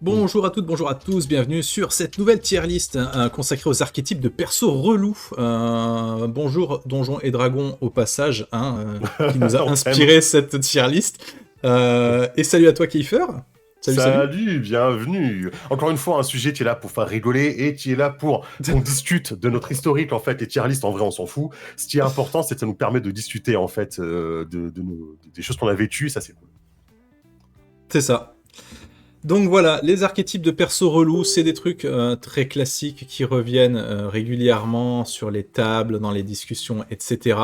Bonjour à toutes, bonjour à tous, bienvenue sur cette nouvelle tier list consacrée aux archétypes de persos relous. Bonjour Donjons et Dragons au passage, qui nous a On t'aime. inspiré cette tier list. Et salut à toi Kiefer. Salut, salut. Salut, bienvenue. Encore une fois, un sujet qui est là pour faire rigoler et qui est là pour qu'on discute de notre historique. En fait, les tier lists, en vrai, on s'en fout. Ce qui est important, c'est que ça nous permet de discuter en fait des choses qu'on a vécues. Ça, c'est cool. C'est ça. Donc voilà, les archétypes de persos relous, c'est des trucs très classiques qui reviennent régulièrement sur les tables, dans les discussions, etc.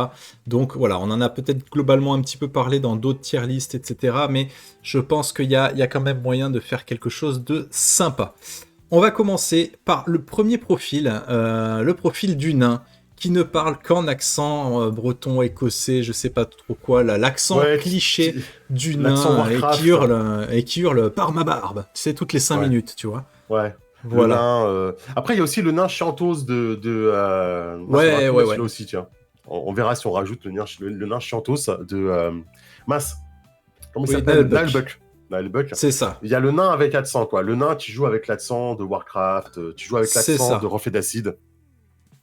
Donc voilà, on en a peut-être globalement un petit peu parlé dans d'autres tier lists, etc. Mais je pense qu'il y a quand même moyen de faire quelque chose de sympa. On va commencer par le premier profil, le profil du nain, qui ne parle qu'en accent breton, écossais, je sais pas trop quoi, là, l'accent Ouais, cliché du l'accent nain Warcraft. et qui hurle par ma barbe, tu sais, toutes les 5 Ouais, minutes, tu vois. ouais. Le Voilà. nain. Après, il y a aussi le nain chantos mince, on aura Ouais, pu ouais, mettre ouais. celui-là aussi, tiens. On verra si on rajoute le nain chantos de mince. Comment il Oui, s'appelle? Nullbuck. Nalbuck. Nalbuck. C'est ça. Il y a le nain avec l'accent, quoi. Le nain, tu joues avec l'accent de Warcraft, tu joues avec C'est l'accent de ça. Reflet d'Acide.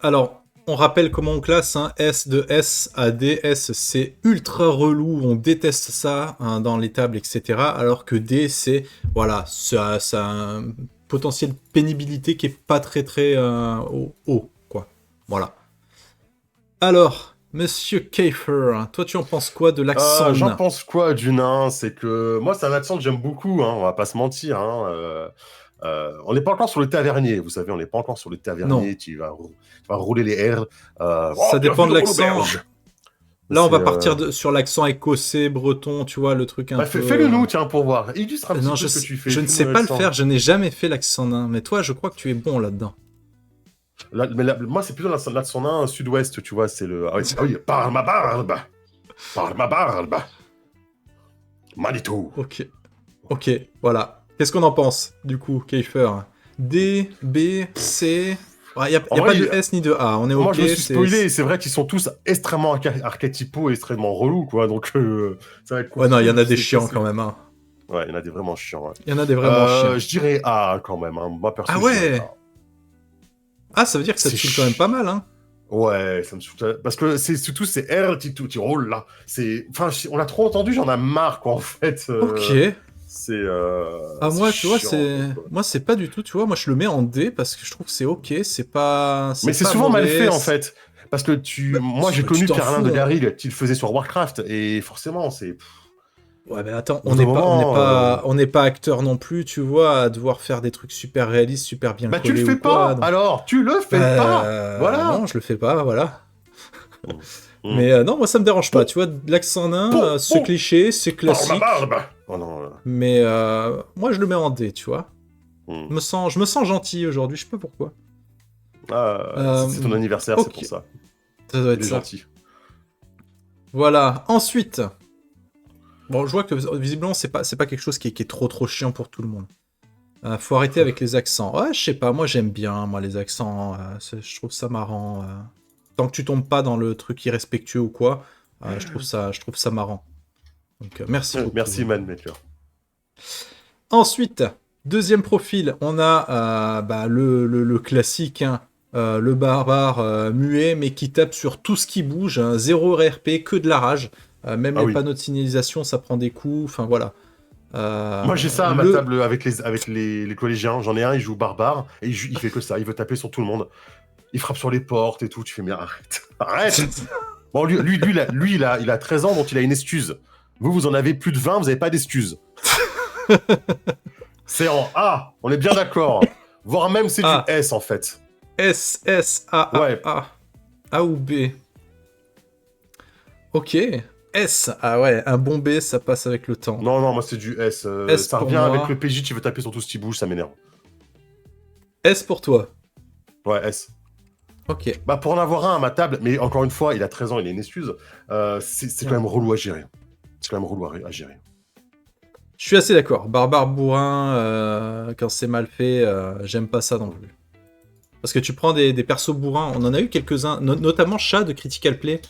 Alors, on rappelle comment on classe, hein, S de S à D. S, c'est ultra relou, on déteste ça dans les tables, etc. Alors que D, c'est, voilà, ça a un potentiel de pénibilité qui est pas très très haut, quoi. Voilà. Alors, Monsieur Kiefer, toi tu en penses quoi de l'accent J'en nain? pense quoi du nain? C'est que moi, c'est un accent que j'aime beaucoup, hein, on va pas se mentir. Hein, on n'est pas encore sur le tavernier, vous savez, on n'est pas encore sur le Non. tavernier qui va rouler les R. Oh, Ça dépend bienvenue de dans mon l'accent. auberge. Là, on C'est, va partir sur l'accent écossais, breton, tu vois, le truc un bah, peu. fais-le nous, tiens, pour voir. Illustre un petit Non, peu ce que tu fais. je ne Fais-nous sais un pas le accent. faire, je n'ai jamais fait l'accent nain. Mais toi, je crois que tu es bon là-dedans. Moi, c'est plutôt l'accent nain sud-ouest, tu vois. C'est le. Ah oui, parle ma barbe. Parle ma barbe. Manitou. Ok, ok, voilà. Qu'est-ce qu'on en pense, du coup, Kiefer? D, B, C. Il n'y a, En y a pas vrai, de S ni de A, on est moi, ok, je me suis c'est... spoilé, et c'est vrai qu'ils sont tous extrêmement archétypaux et extrêmement relous, quoi. Donc, ça va être Ouais, non, il compliqué y vu en a que des c'est chiants quand classé. même, hein. Ouais, il y en a des vraiment chiants. Ouais. Il y en a des vraiment chiants. Je dirais A quand même. Hein. Moi, Ah perso, je dirais A. ouais! Ah, ça veut dire que ça te C'est saoule quand même pas mal, hein. Ouais, ça me saoule. Parce que c'est surtout, c'est R, tu roules là. Enfin, on l'a trop entendu, j'en ai marre, quoi, en fait. Ok. Ah, C'est moi, tu vois, chiant, quoi. moi, c'est pas du tout, tu vois. Moi, je le mets en D parce que je trouve que c'est ok, Mais c'est c'est pas souvent mal fait, mauvais. en fait. Parce que moi, j'ai Tu connu t'en Pierre-Alain fous, de hein. Garil qui le faisait sur Warcraft. Et forcément, c'est. Ouais, mais attends, Au bout d'un moment. on n'est pas acteur non plus, tu vois, à devoir faire des trucs super réalistes, super bien Bah, tu le collés ou fais quoi. pas Donc, alors Tu le fais pas non, Voilà je le fais pas, voilà. Mm. Mm. Mais non, moi ça me dérange pas, Pou, tu vois, l'accent nain, pou, ce pou, cliché, c'est par ma classique, barbe Oh non. mais moi je le mets en D, tu vois. Mm. Je me sens gentil aujourd'hui, je sais pas pourquoi. C'est ton anniversaire, c'est pour Ok, ça. ça doit Il être est ça. gentil. Voilà, ensuite, bon, je vois que visiblement c'est pas quelque chose qui est trop chiant pour tout le monde. Faut arrêter avec les accents. Ouais, je sais pas, moi j'aime bien, moi les accents, je trouve ça marrant. Tant que tu tombes pas dans le truc irrespectueux ou quoi, je trouve ça marrant. Donc merci beaucoup. Merci, Man Maker. Ensuite, deuxième profil, on a le classique, hein, le barbare muet, mais qui tape sur tout ce qui bouge, hein, zéro RP, que de la rage. Même Ah les oui. panneaux de signalisation, ça prend des coups, enfin voilà. Moi, j'ai ça à ma Le... table avec les collégiens. J'en ai un, il joue barbare, et il fait que ça. Il veut taper sur tout le monde. Il frappe sur les portes et tout. Tu fais, mais arrête. Arrête. Bon, il a 13 ans, donc il a une excuse. Vous en avez plus de 20, vous n'avez pas d'excuse. C'est en A, on est bien d'accord. Voire même c'est du A, S, en fait. S, S, A, A, Ouais. A. A ou B. Ok. S. Ah ouais, un bon B, ça passe avec le temps. Non, non, moi c'est du S. S Ça pour revient avec moi. le PJ qui veut taper sur tout ce qui bouge, ça m'énerve. S pour toi. Ouais, S. Ok. Bah, pour en avoir un à ma table, mais encore une fois, il a 13 ans, il a une excuse, c'est quand même relou à gérer. C'est quand même relou à gérer. Je suis assez d'accord. Barbare bourrin, quand c'est mal fait, j'aime pas ça non plus. Parce que tu prends des persos bourrins, on en a eu quelques-uns, notamment Chat de Critical Play,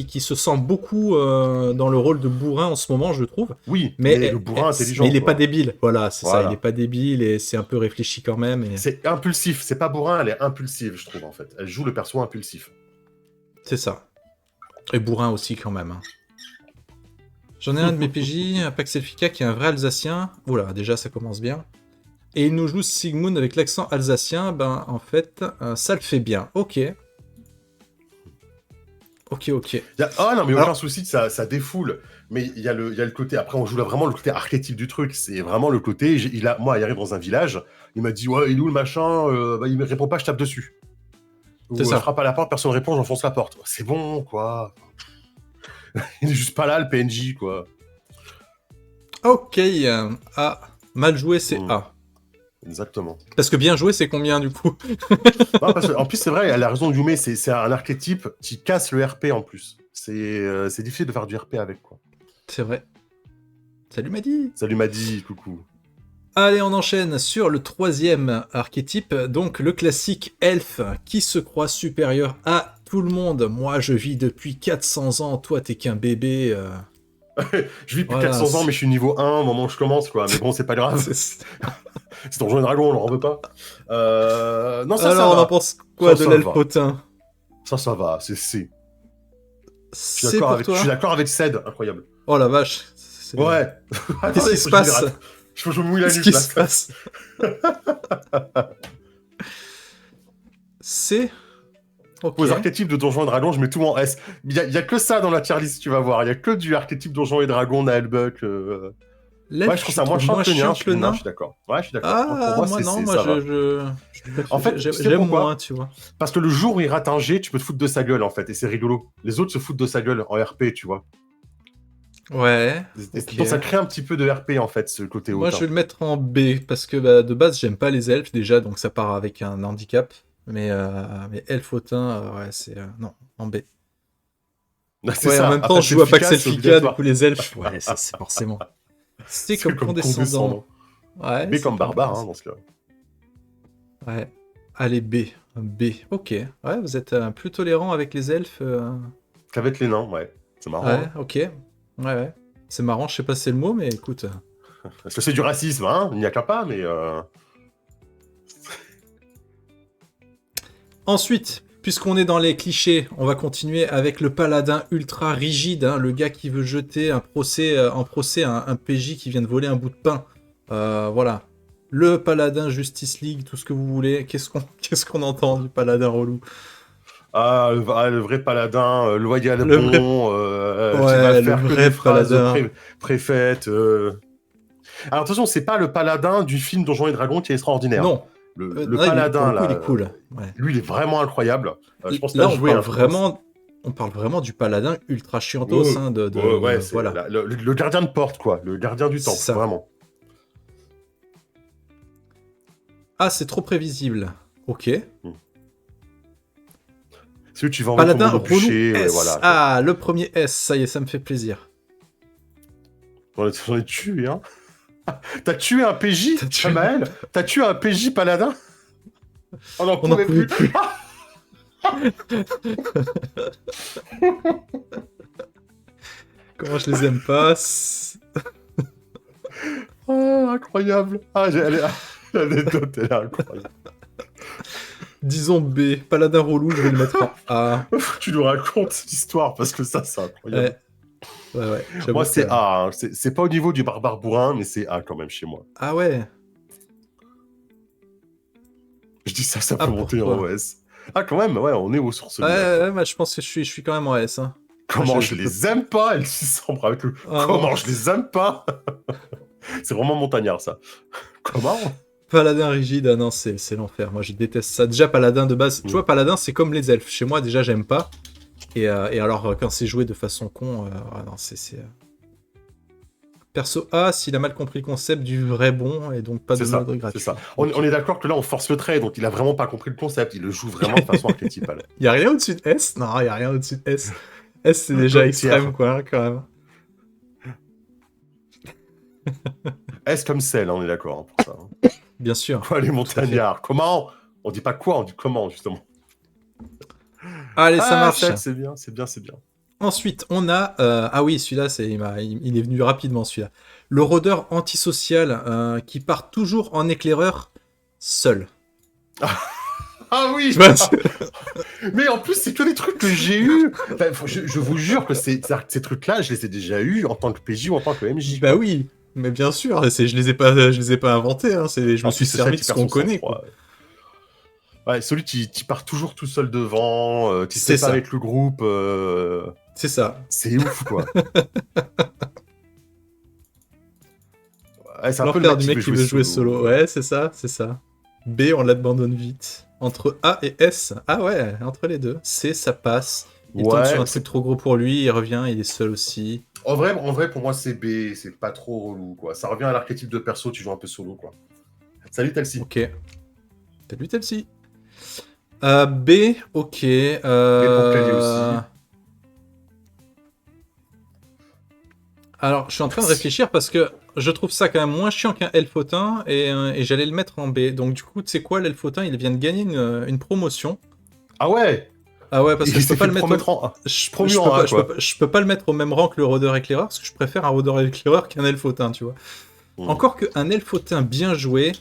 qui se sent beaucoup dans le rôle de bourrin en ce moment, je trouve. Oui, Mais le bourrin intelligent. Mais il est quoi. pas débile. Voilà, c'est ça. Voilà. Il est pas débile et c'est un peu réfléchi quand même. Et... C'est impulsif. C'est pas bourrin, elle est impulsive, je trouve, en fait. Elle joue le perso impulsif. C'est ça. Et bourrin aussi quand même. Hein. J'en ai un de mes PJ, Pax Elfica, qui est un vrai Alsacien. Oula, déjà ça commence bien. Et il nous joue Sigmund avec l'accent alsacien. Ben en fait, ça le fait bien. Ok. Ok. Ah non, mais Alors- aucun souci, ça défoule. Mais il y a le côté. Après, on joue là vraiment le côté archétype du truc. C'est vraiment le côté. Moi, il arrive dans un village. Il m'a dit, ouais, il est où le machin il me répond pas, je tape dessus. Ou C'est ça. je frappe à la porte, personne ne répond, j'enfonce la porte. C'est bon, quoi. Il est juste pas là, le PNJ, quoi. Ok. A. Mal joué, c'est Mm. A. Exactement. Parce que bien joué, c'est combien du coup? Non, en plus, c'est vrai, elle a raison, Yume, c'est un archétype qui casse le RP en plus. C'est difficile de faire du RP avec, quoi. C'est vrai. Salut Madi. Ça lui m'a dit, coucou. Allez, on enchaîne sur le 3e archétype, donc le classique elfe qui se croit supérieur à tout le monde. Moi, je vis depuis 400 ans, toi, t'es qu'un bébé. Je vis depuis Voilà, 400 ans, c'est- mais je suis niveau 1 au moment où je commence, quoi. Mais bon, c'est pas grave. C'est Donjons et Dragons, on leur en veut pas. Non, ça Alors, on en va. pense quoi Ça de va. l'elfotin? Ça va. Je suis C'est d'accord pour avec, toi? je suis d'accord avec Ced, incroyable. Oh la vache. Ouais. Qu'est-ce qui se passe? Je me mouille la Qu'est-ce nuque, qui là. se passe? C'est... Ok. Aux archétypes de Donjons et Dragons, je mets tout en S. Il y a que ça dans la tier list, tu vas voir. Il y a que du archétype Donjons et Dragons, Naelbuck. L'elfe, Ouais, je trouve ça moins chiant que le nain. Je suis d'accord. Ouais, je suis d'accord. Ah, Pour moi non, moi ça va. En fait, tu sais j'aime pourquoi moins, tu vois. Parce que le jour où il rate un G, tu peux te foutre de sa gueule, en fait, et c'est rigolo. Les autres se foutent de sa gueule en RP, tu vois. Ouais. Donc ça crée un petit peu de RP, en fait, ce côté Moi, hautain. je vais le mettre en B, parce que bah, de base, j'aime pas les elfes déjà, donc ça part avec un handicap. Mais elfe hautain, ouais, c'est... non, en B. C'est Ouais, ça. en même temps, Après, je joue à Pax efficace, c'est Elfica, du obligatoire. coup, les elfes, ouais, ça, c'est forcément... C'est comme condescendant. Ouais, B c'est comme pas barbare, mal, hein, dans ce cas. Ouais. Allez, B. B. Ok. Ouais, vous êtes plus tolérant avec les elfes. Qu'avec les nains, ouais. C'est marrant. Ouais, Hein. ok. Ouais. C'est marrant, je sais pas si c'est le mot, mais écoute. Parce que c'est du racisme, hein. Il n'y a qu'à pas, mais... Ensuite, puisqu'on est dans les clichés, on va continuer avec le paladin ultra rigide, hein, le gars qui veut jeter en procès un PJ qui vient de voler un bout de pain. Voilà. Le paladin Justice League, tout ce que vous voulez. Qu'est-ce qu'on entend du paladin relou? le vrai paladin, loyal Le vrai- bon, qui Ouais, va le faire que vrai des phrases paladin. préfaites. Alors attention, c'est pas le paladin du film Donjons et Dragons qui est extraordinaire. Non. Le Non, pour paladin, le coup, il est là, cool. Ouais. lui, il est vraiment incroyable. Je pense que Là, t'as joué, hein, je pense. on parle vraiment du paladin ultra chiantos. Hein, Ouais, c'est voilà. le gardien de porte, quoi. Le gardien du C'est temple, ça. vraiment. Ah, c'est trop prévisible. Ok. Celui tu vas envoyer ton Paladin monde au relou bûcher, S. voilà. Quoi. Ah, le premier S, ça y est, ça me fait plaisir. J'en ai tué, hein. T'as tué un PJ, T'as tué- Maël. T'as tué un PJ paladin. On n'en On n'en pouvait pouvait plus. plus. Comment je les aime pas. Oh, incroyable. L'anecdote, elle est incroyable. Disons B, paladin relou, je vais le mettre en A. Tu nous racontes l'histoire parce que ça, c'est incroyable. Ouais. J'avoue Moi, que c'est A. Hein. C'est pas au niveau du barbare bourrin, mais c'est A quand même chez moi. Ah ouais. Je dis ça peut monter en pourquoi OS. Ah, quand même, ouais, on est aux sources. Ouais, bah, je pense que je suis quand même en S. Hein. Comment je je les aime pas, elle s'embre avec le. Comment non. je les aime pas. C'est vraiment montagnard, ça. Comment Paladin rigide, ah non, c'est l'enfer. Moi, je déteste ça. Déjà, paladin de base, tu vois, paladin, c'est comme les elfes. Chez moi, déjà, j'aime pas. Et alors, quand c'est joué de façon con, ah non, c'est... Perso A, s'il a mal compris le concept du vrai bon, et donc pas de mode gratuit. C'est ça. On est d'accord que là, on force le trait, donc il a vraiment pas compris le concept. Il le joue vraiment de façon archétypale. Y a rien au-dessus de S? Non, y a rien au-dessus de S. S, c'est déjà extrême, quoi, hein, quand même. S comme sel, hein, on est d'accord hein, pour ça. Hein. Bien sûr. Quoi, les montagnards? Comment? On dit pas quoi, on dit comment, justement. Allez, ça marche. C'est bien. Ensuite, on a... ah oui, celui-là, il est venu rapidement, celui-là. Le rôdeur antisocial qui part toujours en éclaireur seul. Ah oui. Tu vois, Mais en plus, c'est que des trucs que j'ai eu. Enfin, je vous jure que ces trucs-là, je les ai déjà eu en tant que PJ ou en tant que MJ. bah oui, mais bien sûr, je les ai pas inventés, hein, je me suis servi de ce qu'on connaît, quoi. Ouais, celui qui part toujours tout seul devant, qui C'est sait pas ça. avec le groupe. C'est ça. C'est ouf, quoi. Ouais, c'est un peu le L'enfer mec du mec qui veut jouer solo. Ouais, c'est ça, c'est ça. B, on l'abandonne vite. Entre A et S. Ah ouais, entre les deux. C, ça passe. Il tombe sur un truc trop gros pour lui, il revient, il est seul aussi. En vrai, pour moi, c'est B. C'est pas trop relou, quoi. Ça revient à l'archétype de perso, tu joues un peu solo, quoi. Salut, Telsi. Ok. Salut, Telsi. B, ok. B pour Kelly aussi. Alors, je suis en train de réfléchir parce que je trouve ça quand même moins chiant qu'un Elfotin et j'allais le mettre en B. Donc, du coup, tu sais quoi, l'Elfotin, il vient de gagner une promotion. Ah ouais. Ah ouais, parce que je peux pas le mettre je peux pas le mettre au même rang que le rôdeur éclaireur parce que je préfère un rôdeur éclaireur qu'un Elfotin, tu vois. Encore qu'un Elfotin bien joué,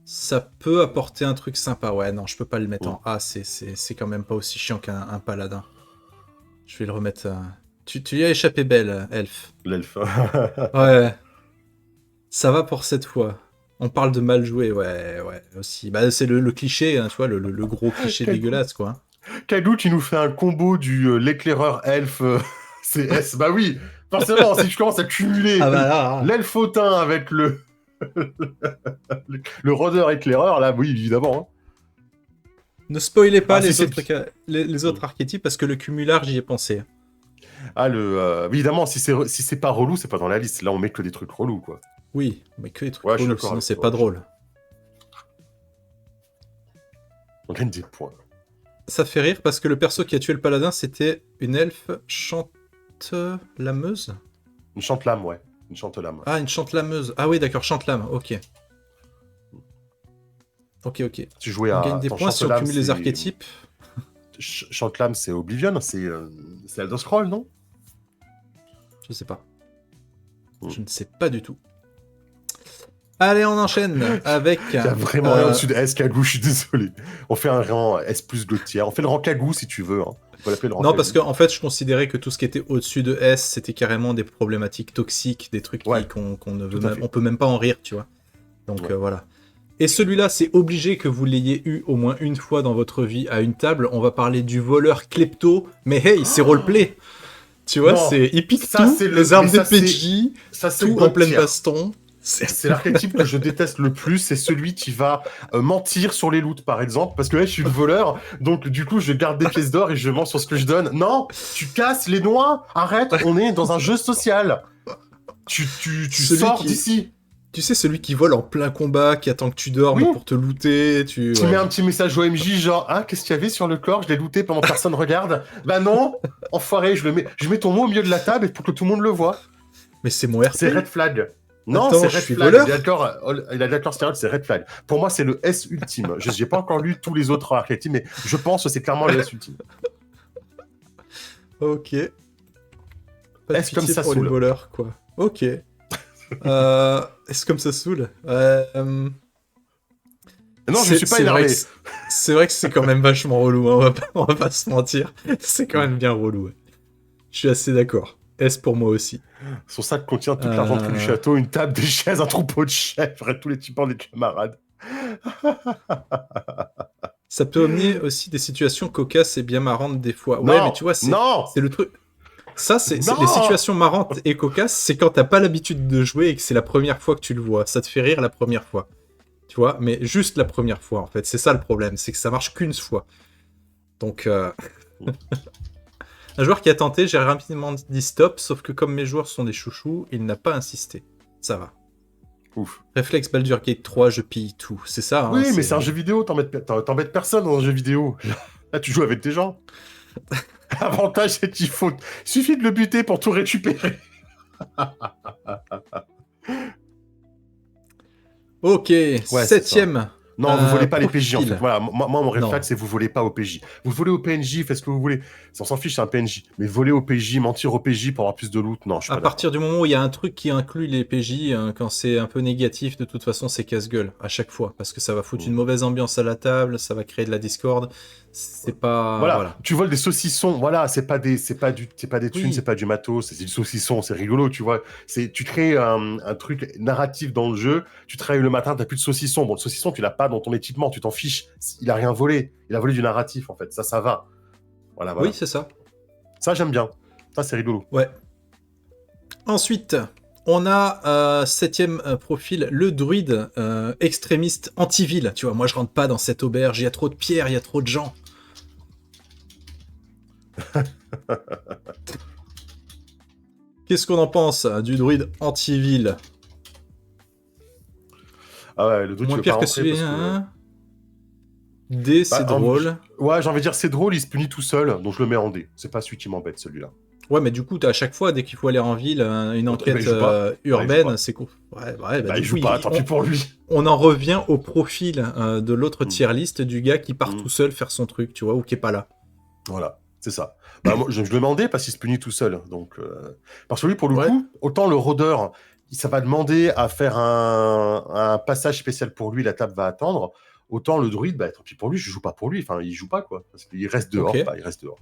ça peut apporter un truc sympa. Ouais, non, je peux pas le mettre en A, c'est quand même pas aussi chiant qu'un paladin. Je vais le remettre... Tu y as échappé belle, Elf. L'elfe. Ouais. Ça va pour cette fois. On parle de mal joué, ouais, aussi. Bah, c'est le cliché, hein, tu vois, le gros cliché dégueulasse, quoi. Kagou qui nous fait un combo du l'éclaireur elfe CS. Bah oui, forcément, si tu commences à cumuler l'elfotin avec le rôdeur éclaireur, là, oui, évidemment. Hein. Ne spoilez pas les autres archétypes parce que le cumulard, j'y ai pensé. Ah, évidemment, si c'est pas relou, c'est pas dans la liste. Là, on met que des trucs relous, quoi. Oui, mais que des trucs relous, sinon c'est pas drôle. On gagne des points. Ça fait rire parce que le perso qui a tué le paladin, c'était une elfe chante-lameuse. Une chante-lame, ouais. Une chante-lame. Ah, une chante-lameuse. Ah oui, d'accord, chante-lame, ok. Ok. Tu jouais on gagne des points si on cumule les archétypes. Chante-lame, c'est Oblivion, c'est Elder Scrolls, non? Je sais pas. Je ne sais pas du tout. Allez, on enchaîne avec... Il y a vraiment rien au-dessus de S, Kagou, je suis désolé. On fait un rang S plus Gauthier. On fait le rang Kagou si tu veux. Hein. On peut l'appeler le rang non, Kagou. parce qu'en fait, je considérais que tout ce qui était au-dessus de S, c'était carrément des problématiques toxiques, des trucs qu'on ne veut même... On peut même pas en rire, tu vois. Donc voilà. Et celui-là, c'est obligé que vous l'ayez eu au moins une fois dans votre vie à une table. On va parler du voleur klepto, mais hey, c'est roleplay. Tu vois, il pique tout, les armes des PJ, tout en pleine baston. C'est l'archétype que je déteste le plus, c'est celui qui va mentir sur les loots, par exemple, parce que là, je suis le voleur, donc du coup, je garde des pièces d'or et je mens sur ce que je donne. Non, tu casses les noix, arrête, on est dans un jeu social. Tu sors d'ici. Tu sais, celui qui vole en plein combat, qui attend que tu dormes pour te looter. Tu mets un petit message au MJ, genre, ah, qu'est-ce qu'il y avait sur le corps? Je l'ai looté pendant que personne regarde. Bah non, enfoiré, je mets ton mot au milieu de la table pour que tout le monde le voit. Mais c'est mon RP. C'est Red Flag. Non, c'est Red Flag. Il a d'accord, c'est Red Flag. Pour moi, c'est le S ultime. Je n'ai pas encore lu tous les autres archétypes, mais je pense que c'est clairement le S ultime. Ok. Pas de S comme ça pour saoule. Les voleurs, quoi. Ok. Est-ce comme ça saoule Non, je ne suis pas énervé. C'est vrai que c'est quand même vachement relou, hein, on va pas se mentir. C'est quand même bien relou. Ouais. Je suis assez d'accord. S pour moi aussi. Son sac contient toute l'argenterie du château, une table, des chaises, un troupeau de chèvres et tous les types des camarades. Ça peut amener aussi des situations cocasses et bien marrantes des fois. Ouais, mais tu vois, c'est le truc. Ça, c'est les situations marrantes et cocasses, c'est quand t'as pas l'habitude de jouer et que c'est la première fois que tu le vois. Ça te fait rire la première fois. Tu vois, mais juste la première fois, en fait. C'est ça le problème, c'est que ça marche qu'une fois. Donc, un joueur qui a tenté, j'ai rapidement dit stop, sauf que comme mes joueurs sont des chouchous, il n'a pas insisté. Ça va. Ouf. Réflexe Baldur's Gate 3, je pille tout. C'est ça. Oui, mais c'est un jeu vidéo, t'embêtes personne dans un jeu vidéo. Là, tu joues avec des gens. L'avantage, c'est qu'il suffit de le buter pour tout récupérer. Ok, ouais, 7ème. Non, vous volez pas les PJ en profil. fait. Voilà, moi mon Non. réflexe c'est vous volez pas au PJ. Vous volez au PNJ, faites ce que vous voulez. On s'en fiche, c'est un PNJ. Mais voler au PJ, mentir au PJ pour avoir plus de loot, non, je suis À pas d'accord. partir du moment où il y a un truc qui inclut les PJ, quand c'est un peu négatif, de toute façon, c'est casse-gueule à chaque fois. Parce que ça va foutre une mauvaise ambiance à la table, ça va créer de la discorde. C'est pas. Voilà, Voilà. tu voles des saucissons, voilà, c'est pas des thunes, Oui. c'est pas du matos, c'est du saucisson, c'est rigolo, tu vois. Tu crées un truc narratif dans le jeu, tu travailles le matin, t'as plus de saucisson. Bon, le saucisson, tu l'as pas dans ton équipement, tu t'en fiches. Il a rien volé, il a volé du narratif, en fait. Ça va. Voilà. Oui, c'est ça. Ça, j'aime bien. Ça, c'est rigolo. Ouais. Ensuite, on a septième profil, le druide extrémiste anti-ville. Tu vois, moi je rentre pas dans cette auberge, il y a trop de pierres, il y a trop de gens. Qu'est-ce qu'on en pense du druide anti-ville? Ah ouais, le druide, Moins tu veux pire pas que rentrer celui, parce que... hein. D, c'est Bah, drôle. Ouais, j'ai envie de dire, c'est drôle, il se punit tout seul, donc je le mets en D. C'est pas celui qui m'embête, celui-là. Ouais, mais du coup, à chaque fois, dès qu'il faut aller en ville, une Bah, enquête il joue pas. Bah, il joue urbaine, pas. c'est cool. Ouais, bah, Bah, du il coup, joue pas, tant pis pour lui. on en revient au profil de l'autre Mm. tier list du gars qui part Mm. tout seul faire son truc, tu vois, ou qui est pas là. Voilà, c'est ça. Bah, moi, je le demandais parce qu'il se punit tout seul. Donc, parce que lui, pour le Ouais. coup, autant le rôdeur, ça va demander à faire un passage spécial pour lui, la table va attendre. Autant le druide, bah, tant pis pour lui, je joue pas pour lui. Enfin, il joue pas, quoi. Parce qu'il reste dehors, Ok. bah, il reste dehors.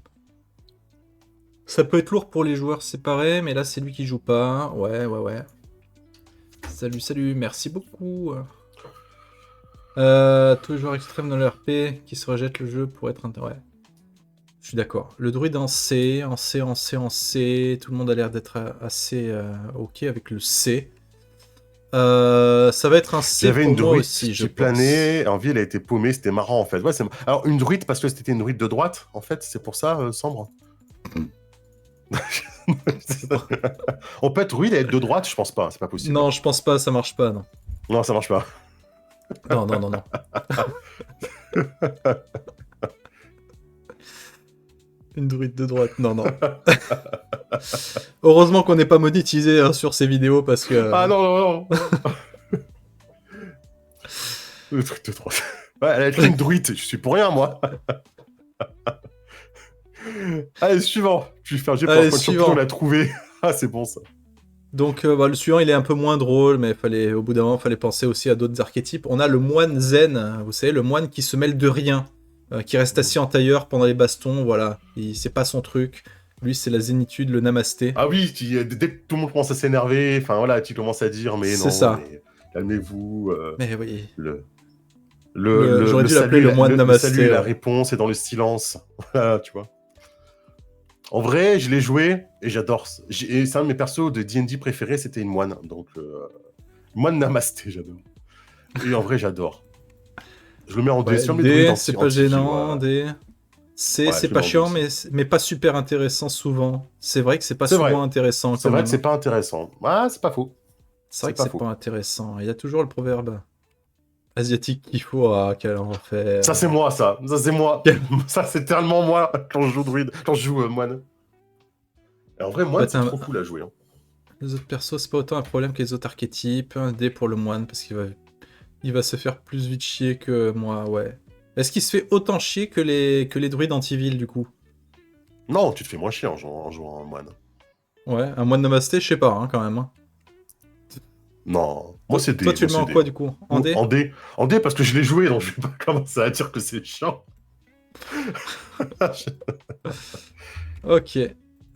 Ça peut être lourd pour les joueurs séparés, mais là, c'est lui qui joue pas. Ouais. Salut, merci beaucoup. Tous les joueurs extrêmes dans le RP qui se rejettent le jeu pour être... Ouais. Je suis d'accord. Le druide en C, en C. Tout le monde a l'air d'être assez OK avec le C. Ça va être un C J'avais pour une moi druide aussi, je qui pense. planait, en ville, elle a été paumée, c'était marrant, en fait. Ouais, alors, une druide, parce que c'était une druide de droite, en fait, c'est pour ça, Sambre. On peut être druide et être de droite, je pense pas, c'est pas possible. Non, je pense pas, ça marche pas, non. Non, ça marche pas. Non. Une druide de droite, non. Heureusement qu'on n'est pas monétisé sur ces vidéos parce que... Ah non. Le truc de droite. Ouais, elle a écrit une druide, je suis pour rien, moi. Allez, suivant. Je vais faire un jet pour Allez, la fois suivant. on l'a trouvé. Ah, c'est bon, ça. Donc le suivant, il est un peu moins drôle, mais au bout d'un moment, il fallait penser aussi à d'autres archétypes. On a le moine zen, vous savez, le moine qui se mêle de rien, qui reste assis en tailleur pendant les bastons, voilà. C'est pas son truc. Lui, c'est la zénitude, le namasté. Ah oui, dès que tout le monde commence à s'énerver, enfin voilà, tu commences à dire, mais non, C'est ça. mais calmez-vous. Mais oui. Le J'aurais dû l'appeler salut, le moine le namasté. salut et la réponse est dans le silence. Voilà, tu vois. En vrai, je l'ai joué et j'adore. Et c'est un de mes persos de D&D préférés, c'était une moine. Donc, moine namasté, j'adore. Et en vrai, j'adore. Je le mets en D. Si on le met druide D, en c'est en pas TJ, gênant. ouais. D. C, Ouais, c'est je pas le mets en chiant, D mais pas super intéressant souvent. C'est vrai que c'est pas C'est souvent vrai. intéressant. C'est quand vrai même. que c'est pas intéressant. Ah, c'est pas faux. C'est vrai que pas c'est faux. pas intéressant. Il y a toujours le proverbe asiatique qu'il faut à quel enfer. Ça, c'est moi, ça. Ça, c'est moi. Ça, c'est tellement moi quand je joue druide, quand je joue moine. Et en vrai, moine, Ouais, c'est trop cool à jouer. Hein. Les autres persos, c'est pas autant un problème que les autres archétypes. Un D pour le moine, parce il va se faire plus vite chier que moi, ouais. Est-ce qu'il se fait autant chier que les druides anti-ville, du coup? Non, tu te fais moins chier en jouant en moine. Ouais, un moine namasté, je sais pas, hein, quand même. Hein. Non, moi c'est D. Toi, tu le mets moi, en c'est quoi, D. du coup? En D? En D parce que je l'ai joué, donc je vais pas commencer à dire que c'est chiant. Ok.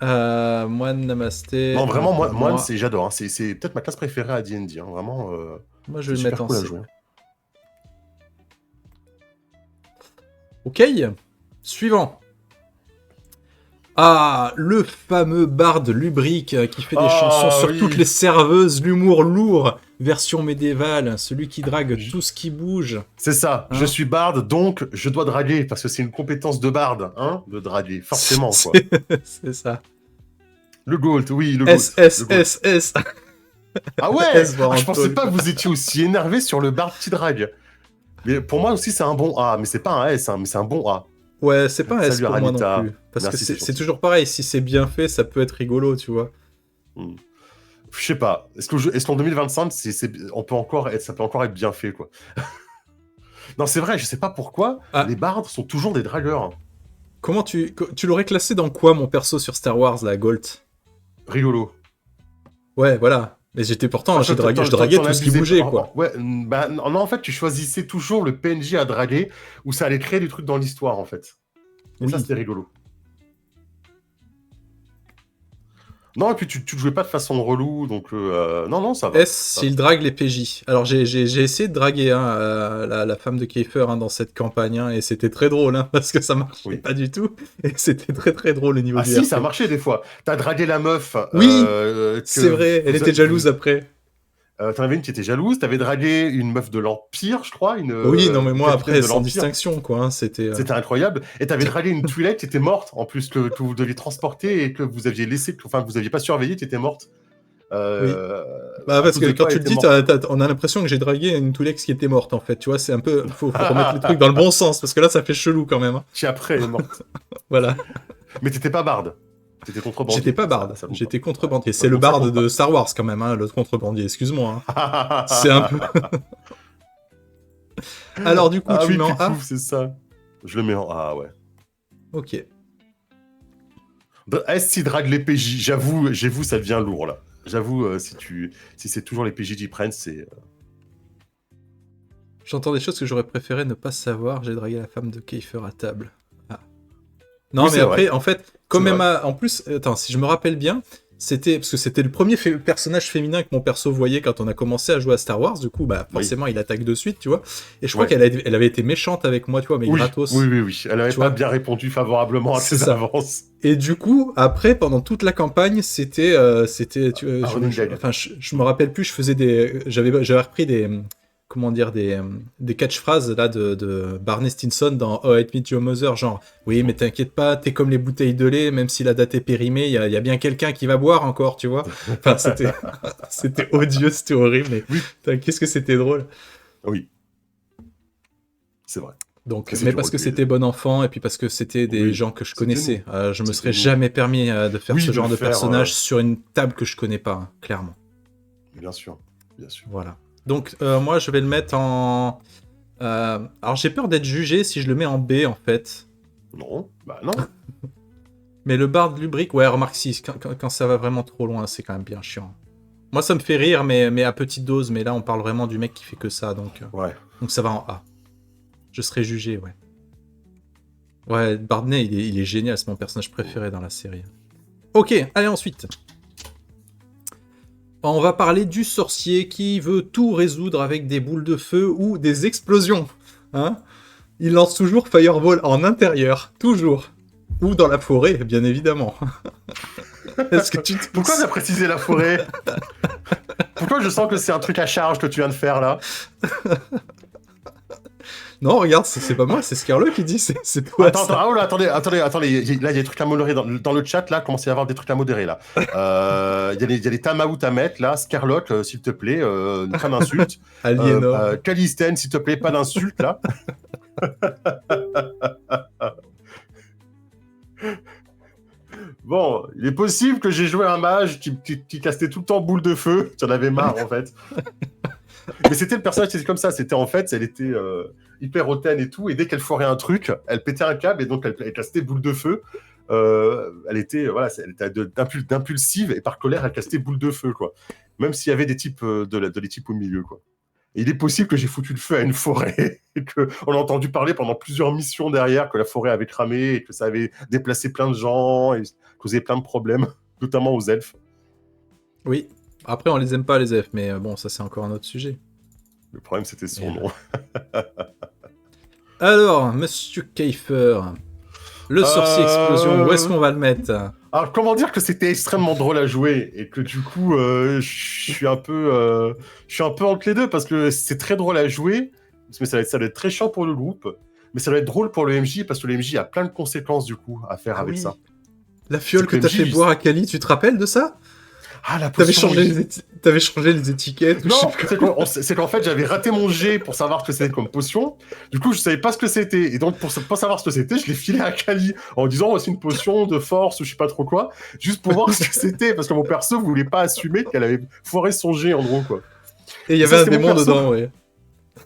Moine namasté. Non, vraiment, pour moine, j'adore. Hein. C'est peut-être ma classe préférée à D&D. Hein. Vraiment, moi, je c'est vais le mettre super en cool à C. jouer. Ok. Suivant. Ah, le fameux barde lubrique qui fait des chansons sur oui. toutes les serveuses, l'humour lourd, version médiévale, celui qui drague tout ce qui bouge. C'est ça, Hein, je suis barde, donc je dois draguer, parce que c'est une compétence de barde, hein, de draguer, forcément, quoi. C'est ça. Le Gold, oui, le Gold. S. Ah ouais S Je pensais pas que vous étiez aussi énervé sur le barde qui drague. Mais pour moi aussi, c'est un bon A, mais c'est pas un S, hein, mais c'est un bon A. Ouais, c'est pas un S Salut, pour moi non Aranita. plus. Parce Merci, que c'est c'est gentil. toujours pareil, si c'est bien fait, ça peut être rigolo, tu vois. Je sais pas. Est-ce qu'en 2025, on peut encore être, ça peut encore être bien fait, quoi. Non, c'est vrai, je sais pas pourquoi, Ah. les bardes sont toujours des dragueurs. Comment tu l'aurais classé dans quoi, mon perso sur Star Wars, la Golt? Rigolo. Ouais, voilà. Mais j'étais pourtant, Parce que je draguais t'en tout ce qui abusais bougeait, pas. quoi. Ouais, bah, non, en fait, tu choisissais toujours le PNJ à draguer où ça allait créer du truc dans l'histoire, en fait. Et ça, Oui. c'était rigolo. Non, et puis tu jouais pas de façon relou, donc non, ça va. S s'il drague les PJ. Alors j'ai essayé de draguer hein, la femme de Kiefer hein, dans cette campagne, hein, et c'était très drôle, hein, parce que ça marchait Oui. pas du tout, et c'était très très drôle au niveau Ah du si, RP. ça marchait des fois. T'as dragué la meuf. Oui, c'est Que vrai, elle était jalouse après. T'en avais une qui était jalouse. T'avais dragué une meuf de l'Empire, je crois, Oui, non mais une moi capitaine après, de sans l'Empire. distinction, quoi, hein, c'était... C'était incroyable. Et t'avais dragué une Twi'lek qui était morte, en plus, que vous deviez transporter et que vous aviez laissé, enfin, vous aviez pas surveillé, qui était morte. Oui. Bah À parce cause que de quand toi, elle tu le était dis, morte. on a l'impression que j'ai dragué une Toulex qui était morte, en fait, tu vois, c'est un peu... Faut remettre le truc dans le bon sens, parce que là, ça fait chelou, quand même. Hein. Qui après est morte. Voilà. Mais t'étais pas barde. T'étais contrebandier. J'étais pas barde, Ça compte j'étais pas. contrebandier. Ouais. C'est le Donc ça barde compte de Star Wars, quand même, hein, le contrebandier, excuse-moi. Hein. C'est un peu... Alors du coup, Ah tu oui, mets en A. Pipouf, c'est ça. Je le mets en A, ouais. Ok. Est-ce qu'il drague les PJ? J'avoue, ça devient lourd, là. J'avoue, si c'est toujours les PJ qui prennent, c'est... J'entends des choses que j'aurais préféré ne pas savoir. J'ai dragué la femme de Kiefer à table. Ah. Non, Oui, mais c'est après, vrai. en fait, comme C'est Emma... En plus, attends, si je me rappelle bien, c'était... Parce que c'était le premier personnage féminin que mon perso voyait quand on a commencé à jouer à Star Wars. Du coup, bah, forcément, il attaque de suite, tu vois. Et je crois Ouais. elle avait été méchante avec moi, tu vois, mais Oui, gratos. oui. Elle avait Tu pas vois. bien répondu favorablement à C'est tes ça. avances. Et du coup, après, pendant toute la campagne, c'était, running gag. enfin, je me rappelle plus. Je faisais j'avais repris comment dire, des catchphrases là de Barney Stinson dans Oh, I Met Your Mother, genre, oui, mais t'inquiète pas, t'es comme les bouteilles de lait, même si la date est périmée, il y a bien quelqu'un qui va boire encore, tu vois. Enfin, c'était odieux, c'était horrible, mais Oui. putain, qu'est-ce que c'était drôle. Oui. C'est vrai. Donc, C'est mais du parce que rugby. c'était bon enfant et puis parce que c'était des Oui, gens que je c'était connaissais. Je me C'était serais nous. jamais permis de faire Oui, ce de genre le de faire, personnage sur une table que je connais pas, hein, clairement. Bien sûr, bien sûr. Voilà. Donc moi je vais le mettre en... alors j'ai peur d'être jugé si je le mets en B en fait. Non, bah non. Mais le Bard Lubric, ouais, remarque si, quand ça va vraiment trop loin, c'est quand même bien chiant. Moi ça me fait rire, mais à petite dose, mais là on parle vraiment du mec qui fait que ça, donc ça va en A. Je serai jugé, ouais. Ouais, Barney, il est génial, c'est mon personnage préféré dans la série. Ok, allez, ensuite. On va parler du sorcier qui veut tout résoudre avec des boules de feu ou des explosions. Hein? Il lance toujours Fireball en intérieur, toujours. Ou dans la forêt, bien évidemment. Est-ce que tu te... Pourquoi t'as précisé la forêt? Pourquoi je sens que c'est un truc à charge que tu viens de faire, là? Non, regarde, c'est pas moi, c'est Scarlet qui dit, c'est toi. Attends, attendez. Là, il y a des trucs à modérer. Dans le chat, là, commence à y avoir des trucs à modérer, là. Il y a des time-out à mettre, là. Scarlett, s'il te plaît, pas d'insultes. Aliénor. Calisten, s'il te plaît, pas d'insultes, là. Bon, il est possible que j'ai joué un mage qui castait tout le temps boule de feu. J'en avais marre, en fait. Mais c'était le personnage, c'était comme ça. C'était en fait, elle était hyper hautaine et tout. Et dès qu'elle foirait un truc, elle pétait un câble et donc elle castait boule de feu. Elle était d'impulsive et par colère, elle castait boule de feu, quoi. Même s'il y avait des types de les types au milieu, quoi. Et il est possible que j'ai foutu le feu à une forêt et qu'on a entendu parler pendant plusieurs missions derrière que la forêt avait cramé et que ça avait déplacé plein de gens et causé plein de problèmes, notamment aux elfes. Oui. Après, on les aime pas, les elfes, mais bon, ça c'est encore un autre sujet. Le problème, c'était son nom. Alors, Monsieur Kiefer, le sorcier explosion, où est-ce qu'on va le mettre? Alors, comment dire que c'était extrêmement drôle à jouer et que du coup, je suis un peu entre les deux parce que c'est très drôle à jouer, mais ça va être très chiant pour le groupe, mais ça va être drôle pour le MJ parce que le MJ a plein de conséquences du coup à faire avec ça. La fiole que t'as fait boire à Kali, tu te rappelles de ça? Ah, la potion. T'avais changé les étiquettes. Non, c'est qu'en fait, j'avais raté mon jet pour savoir ce que c'était comme potion. Du coup, je savais pas ce que c'était. Et donc, pour pas savoir ce que c'était, je l'ai filé à Kali en disant, voici une potion de force ou je sais pas trop quoi, juste pour voir ce que c'était. Parce que mon perso voulait pas assumer qu'elle avait foiré son jet, en gros, quoi. Et il y avait un démon dedans, ouais.